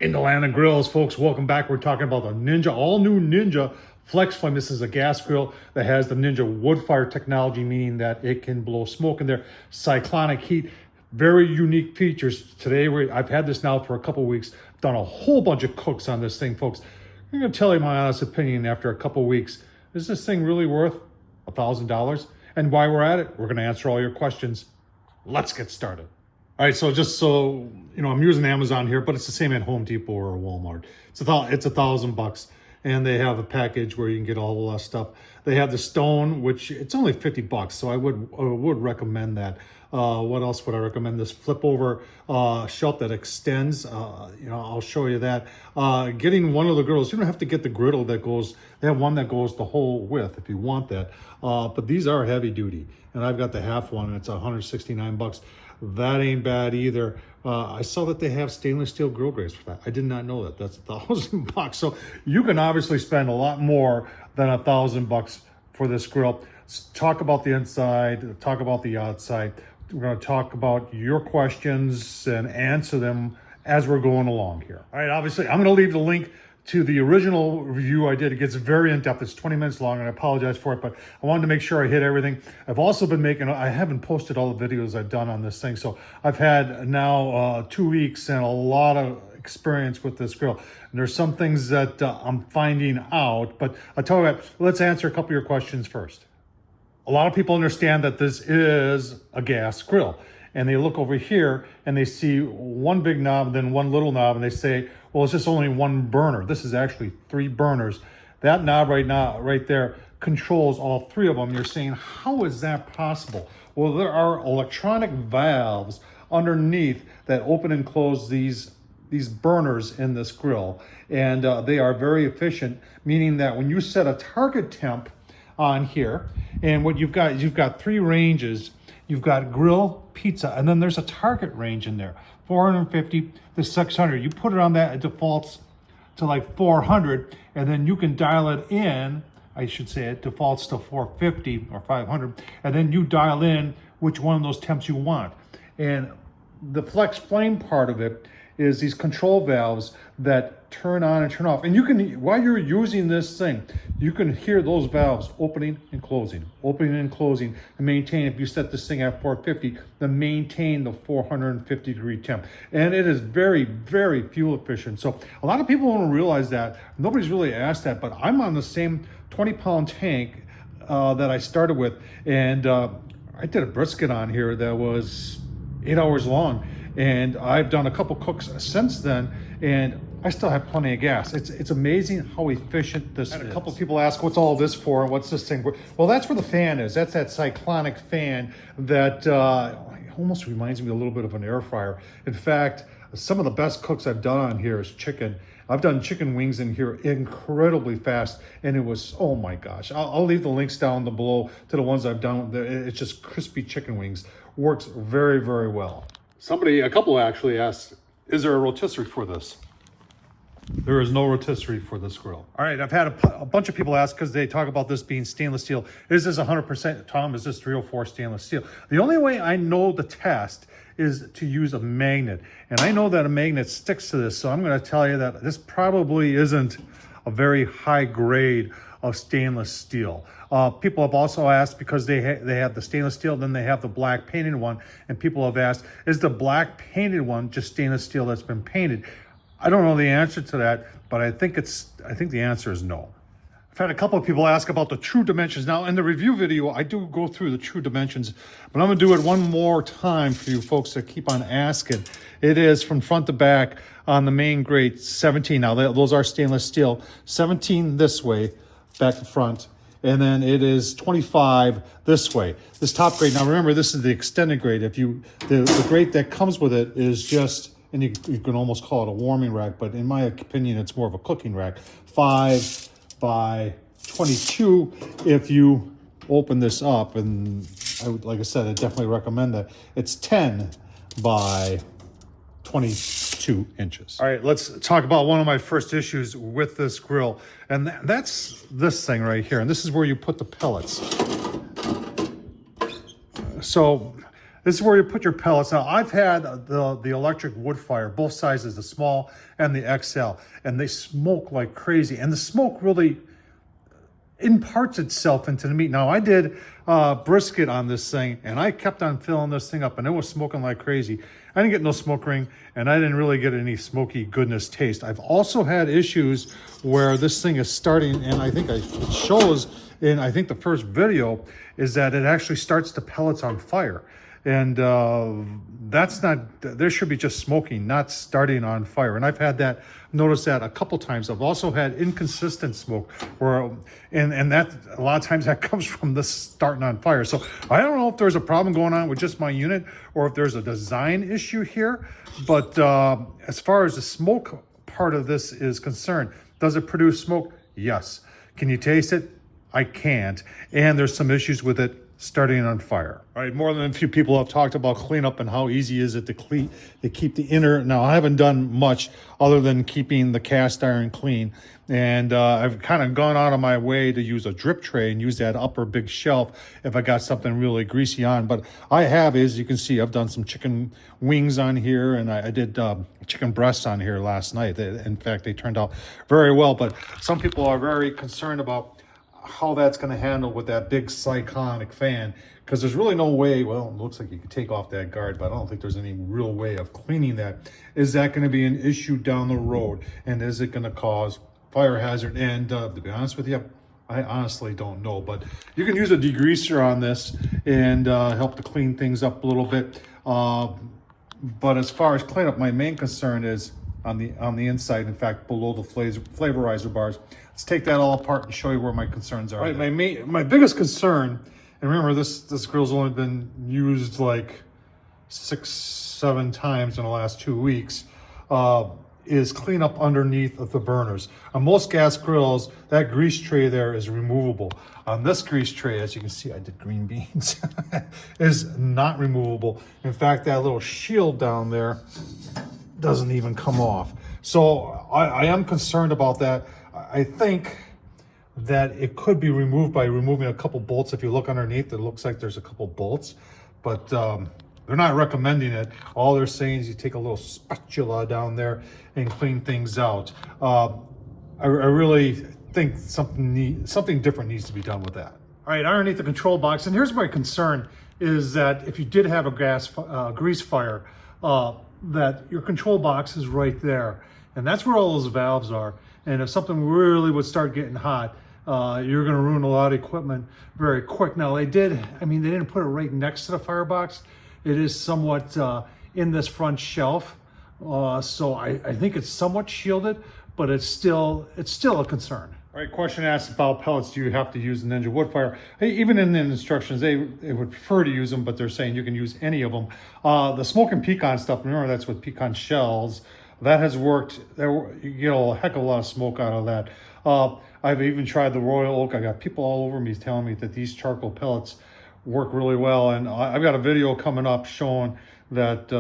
In the land of grills, folks, welcome back. We're talking about the Ninja, all new Ninja Flex Flame. This is a gas grill that has the Ninja wood fire technology, meaning that it can blow smoke in there, cyclonic heat, very unique features. Today, I've had this now for a couple of weeks, done a whole bunch of cooks on this thing, folks. I'm gonna tell you my honest opinion after a couple of weeks. Is this thing really worth $1,000? And while we're at it, we're gonna answer all your questions. Let's get started. All right, so just so you know, I'm using Amazon here, but it's the same at Home Depot or Walmart. It's $1,000, and they have a package where you can get all the stuff. They have the stone, which it's only $50, so I would recommend that. What else would I recommend? This flip over shelf that extends. I'll show you that. Getting one of the grills, you don't have to get the griddle that goes. They have one that goes the whole width if you want that. But these are heavy duty, and I've got the half one, and it's $169. That ain't bad either. I saw that they have stainless steel grill grates for that. I did not know that. That's $1,000. So you can obviously spend a lot more than $1,000 for this grill. Let's talk about the inside, talk about the outside. We're going to talk about your questions and answer them as we're going along here. All right, obviously, I'm going to leave the link to the original review I did. It gets very in-depth. It's 20 minutes long, and I apologize for it, but I wanted to make sure I hit everything. I've also been I haven't posted all the videos I've done on this thing, so I've had now 2 weeks and a lot of experience with this grill. And there's some things that I'm finding out, but I'll tell you what, let's answer a couple of your questions first. A lot of people understand that this is a gas grill, and they look over here and they see one big knob, then one little knob, and they say, well, it's just only one burner. This is actually 3 burners. That knob right there controls all 3 of them. You're saying, how is that possible? Well, there are electronic valves underneath that open and close these burners in this grill, and they are very efficient, meaning that when you set a target temp on here, and what you've got 3 ranges. You've got grill, pizza, and then there's a target range in there, 450 to 600. You put it on that, it defaults to like 400, and then you can dial it in. I should say it defaults to 450 or 500, and then you dial in which one of those temps you want. And the flex flame part of it is these control valves that turn on and turn off. And you can, while you're using this thing, you can hear those valves opening and closing, and maintain, if you set this thing at 450, then maintain the 450 degree temp. And it is very, very fuel efficient. So a lot of people don't realize that. Nobody's really asked that, but I'm on the same 20-pound tank that I started with. And I did a brisket on here that was 8 hours long. And I've done a couple cooks since then, and I still have plenty of gas. It's amazing how efficient this is. A couple people ask, what's all this for? What's this thing for? Well, that's where the fan is. That's that cyclonic fan that almost reminds me a little bit of an air fryer. In fact, some of the best cooks I've done on here is chicken. I've done chicken wings in here incredibly fast, and it was, oh my gosh. I'll leave the links down below to the ones I've done. It's just crispy chicken wings. Works very, very well. A couple actually asked, is there a rotisserie for this? There is no rotisserie for this grill. All right, I've had a bunch of people ask because they talk about this being stainless steel. Is this 100%, Tom, is this 304 stainless steel? The only way I know the test is to use a magnet. And I know that a magnet sticks to this, so I'm gonna tell you that this probably isn't a very high grade of stainless steel. People have also asked, because they have the stainless steel, then they have the black painted one, and people have asked, is the black painted one just stainless steel that's been painted? I don't know the answer to that, but I think the answer is no. I've had a couple of people ask about the true dimensions. Now, in the review video, I do go through the true dimensions, but I'm gonna do it one more time for you folks that keep on asking. It is from front to back on the main grate, 17. Now, those are stainless steel. 17 this way, back to front, and then it is 25 this way. This top grate, now remember, this is the extended grate. The grate that comes with it is just, and you can almost call it a warming rack, but in my opinion, it's more of a cooking rack. 5 by 22. If you open this up, and like I said, I definitely recommend that. It's 10 by 22 inches. All right, let's talk about one of my first issues with this grill, and that's this thing right here. And this is where you put the pellets. So This is where you put your pellets. Now, I've had the electric wood fire, both sizes, the small and the XL, and they smoke like crazy. And the smoke really imparts itself into the meat. Now, I did brisket on this thing, and I kept on filling this thing up, and it was smoking like crazy. I didn't get no smoke ring, and I didn't really get any smoky goodness taste. I've also had issues where this thing is starting, and I think it shows in, I think the first video, is that it actually starts the pellets on fire. And that's not, there should be just smoking, not starting on fire. And I've had that, noticed that a couple times. I've also had inconsistent smoke where, and that a lot of times that comes from this starting on fire. So I don't know if there's a problem going on with just my unit or if there's a design issue here. But as far as the smoke part of this is concerned, does it produce smoke? Yes. Can you taste it? I can't. And there's some issues with it starting on fire. All right, more than a few people have talked about cleanup and how easy is it to clean, to keep the inner. Now, I haven't done much other than keeping the cast iron clean. And I've kind of gone out of my way to use a drip tray and use that upper big shelf if I got something really greasy on. But I have, as you can see, I've done some chicken wings on here, and I did chicken breasts on here last night. In fact, they turned out very well. But some people are very concerned about how that's going to handle with that big cyclonic fan, because there's really no way. Well, it looks like you could take off that guard, but I don't think there's any real way of cleaning that. Is that going to be an issue down the road, and is it going to cause fire hazard? And to be honest with you, I honestly don't know, but you can use a degreaser on this and help to clean things up a little bit. But as far as cleanup, my main concern is on the inside, in fact, below the flavorizer bars. Let's take that all apart and show you where my concerns are. All right, my biggest concern, and remember this grill's only been used like 6-7 times in the last 2 weeks, is clean up underneath of the burners. On most gas grills, that grease tray there is removable. On this grease tray, as you can see, I did green beans, is not removable. In fact, that little shield down there doesn't even come off. So I am concerned about that. I think that it could be removed by removing a couple bolts. If you look underneath, it looks like there's a couple bolts, but they're not recommending it. All they're saying is you take a little spatula down there and clean things out. I really think something different needs to be done with that. All right, underneath the control box, and here's my concern, is that if you did have a grease fire, that your control box is right there. And that's where all those valves are. And if something really would start getting hot, you're gonna ruin a lot of equipment very quick. Now they didn't put it right next to the firebox. It is somewhat in this front shelf. So I think it's somewhat shielded, but it's still a concern. All right, question asked about pellets. Do you have to use the Ninja wood fire? Hey, even in the instructions, they would prefer to use them, but they're saying you can use any of them. The smoke and pecan stuff, remember that's with pecan shells. That has worked. You get a heck of a lot of smoke out of that. I've even tried the Royal Oak. I got people all over me telling me that these charcoal pellets work really well. And I've got a video coming up showing that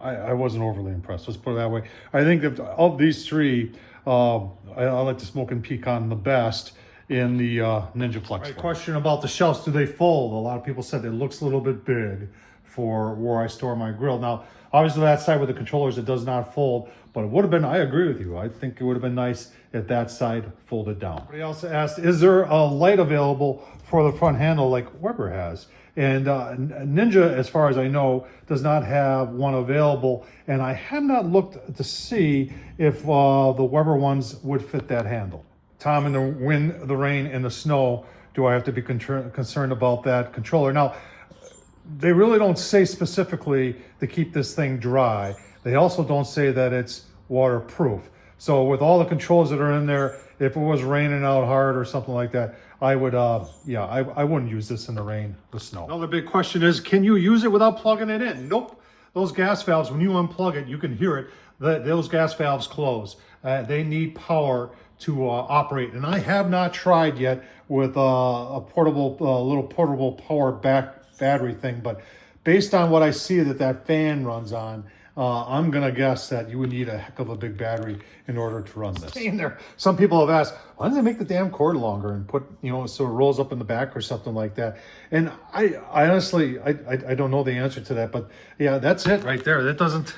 I wasn't overly impressed. Let's put it that way. I think that of these three, I like the smoke and pecan the best in the Ninja Flex. Right, question about the shelves. Do they fold? A lot of people said it looks a little bit big for where I store my grill. Now, obviously that side with the controllers, it does not fold, but it would have been, I agree with you. I think it would have been nice if that side folded down. Somebody else asked, is there a light available for the front handle like Weber has? And Ninja, as far as I know, does not have one available. And I have not looked to see if the Weber ones would fit that handle. Tom, in the wind, the rain, and the snow, do I have to be concerned about that controller? Now, they really don't say specifically to keep this thing dry. They also don't say that it's waterproof. So with all the controls that are in there, if it was raining out hard or something like that, I would, I wouldn't use this in the rain, the snow. Another big question is, can you use it without plugging it in? Nope. Those gas valves, when you unplug it, you can hear it. Those gas valves close. They need power to operate. And I have not tried yet with a portable, little portable power back battery thing, but based on what I see that fan runs on, I'm gonna guess that you would need a heck of a big battery in order to run this. In there, some people have asked, why don't they make the damn cord longer and put, you know, so it rolls up in the back or something like that? And I honestly, I don't know the answer to that, but yeah, that's it right there. That doesn't,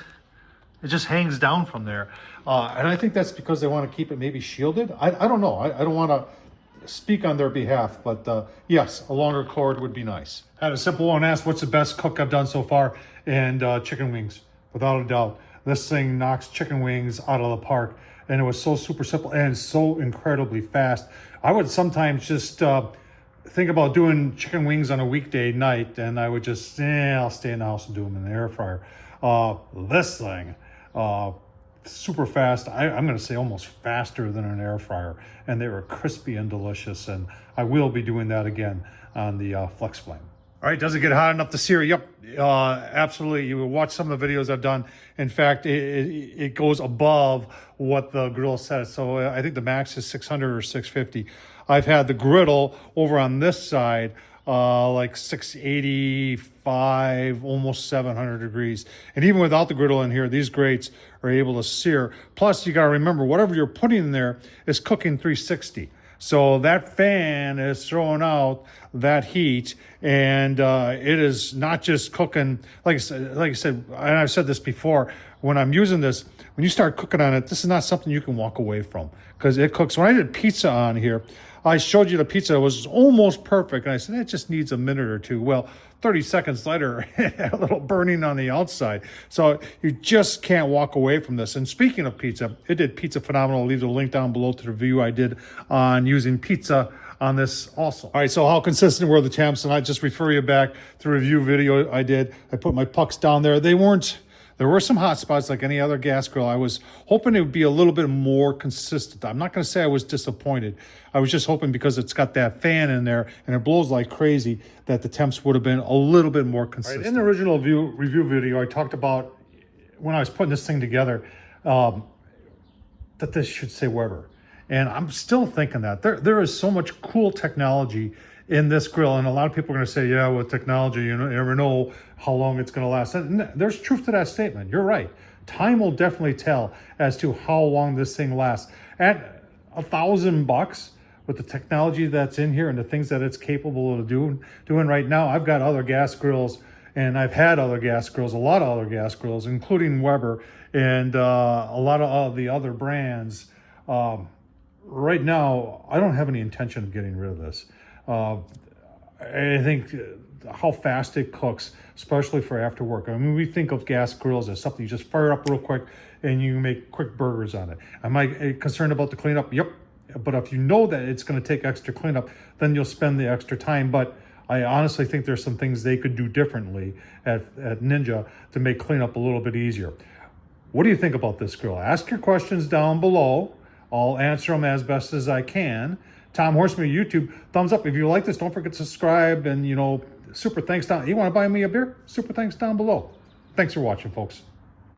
it just hangs down from there. And I think that's because they want to keep it maybe shielded. I don't know. I don't want to speak on their behalf, but yes, a longer cord would be nice. I had a simple one asked, what's the best cook I've done so far? And chicken wings, without a doubt. This thing knocks chicken wings out of the park. And it was so super simple and so incredibly fast. I would sometimes just think about doing chicken wings on a weekday night, and I would just, I'll stay in the house and do them in the air fryer. This thing, super fast. I'm going to say almost faster than an air fryer, and they were crispy and delicious, and I will be doing that again on the Flex Flame. All right, does it get hot enough to sear? Yep, absolutely. You will watch some of the videos I've done. In fact, it goes above what the griddle says. So I think the max is 600 or 650. I've had the griddle over on this side like 685, almost 700 degrees. And even without the griddle in here, these grates are able to sear. Plus, you got to remember, whatever you're putting in there is cooking 360. So that fan is throwing out that heat, and it is not just cooking, like I said, and I've said this before, when I'm using this, when you start cooking on it, this is not something you can walk away from, because it cooks. When I did pizza on here, I showed you the pizza was almost perfect, and I said, it just needs a minute or two. Well, 30 seconds later, a little burning on the outside. So you just can't walk away from this. And speaking of pizza, it did pizza phenomenal. I'll leave the link down below to the review I did on using pizza on this also. All right, so how consistent were the temps? And I just refer you back to the review video I did. I put my pucks down there. They weren't, there were some hot spots like any other gas grill. I was hoping it would be a little bit more consistent. I'm not going to say I was disappointed. I was just hoping, because it's got that fan in there and it blows like crazy, that the temps would have been a little bit more consistent. Right, in the original review video, I talked about, when I was putting this thing together, that this should say Weber. And I'm still thinking that. There is so much cool technology in this grill, and a lot of people are going to say, yeah, with technology, you never know how long it's going to last. And there's truth to that statement. You're right. Time will definitely tell as to how long this thing lasts. At $1,000, with the technology that's in here and the things that it's capable of doing right now, I've got other gas grills, and I've had other gas grills, a lot of other gas grills, including Weber and a lot of the other brands. Right now, I don't have any intention of getting rid of this. I think how fast it cooks, especially for after work. I mean, we think of gas grills as something you just fire up real quick and you make quick burgers on it. Am I concerned about the cleanup? Yep. But if you know that it's going to take extra cleanup, then you'll spend the extra time. But I honestly think there's some things they could do differently at Ninja to make cleanup a little bit easier. What do you think about this grill? Ask your questions down below. I'll answer them as best as I can. Tom Horsman, YouTube, thumbs up. If you like this, don't forget to subscribe, and, super thanks down. You want to buy me a beer? Super thanks down below. Thanks for watching, folks.